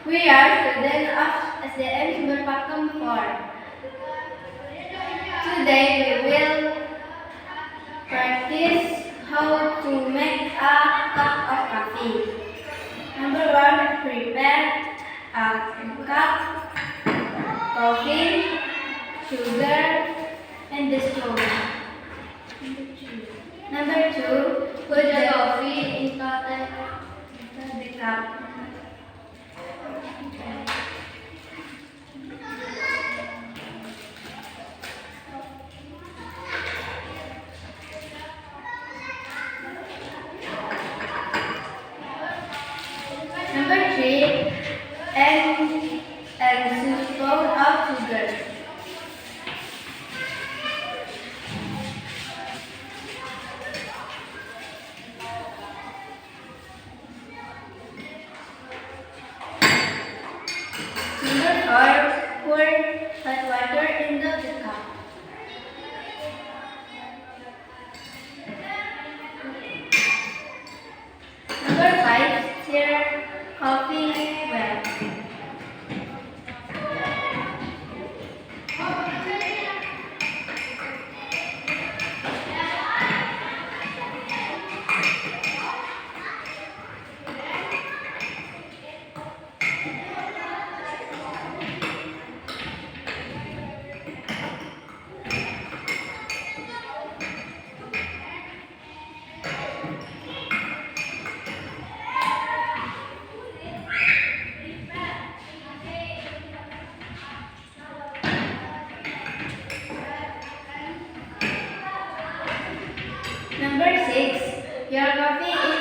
We are students of SDN Sumberpakem 4. Today we will practice how to make a cup of coffee. Number 1. Prepare a cup, coffee, sugar, and the stove. Number 2. Put the coffee into the cup. Number 3, add a spoon of sugar. Number 4, pour hot water into the cup. Number 5, stir coffee well. Number 6, your coffee is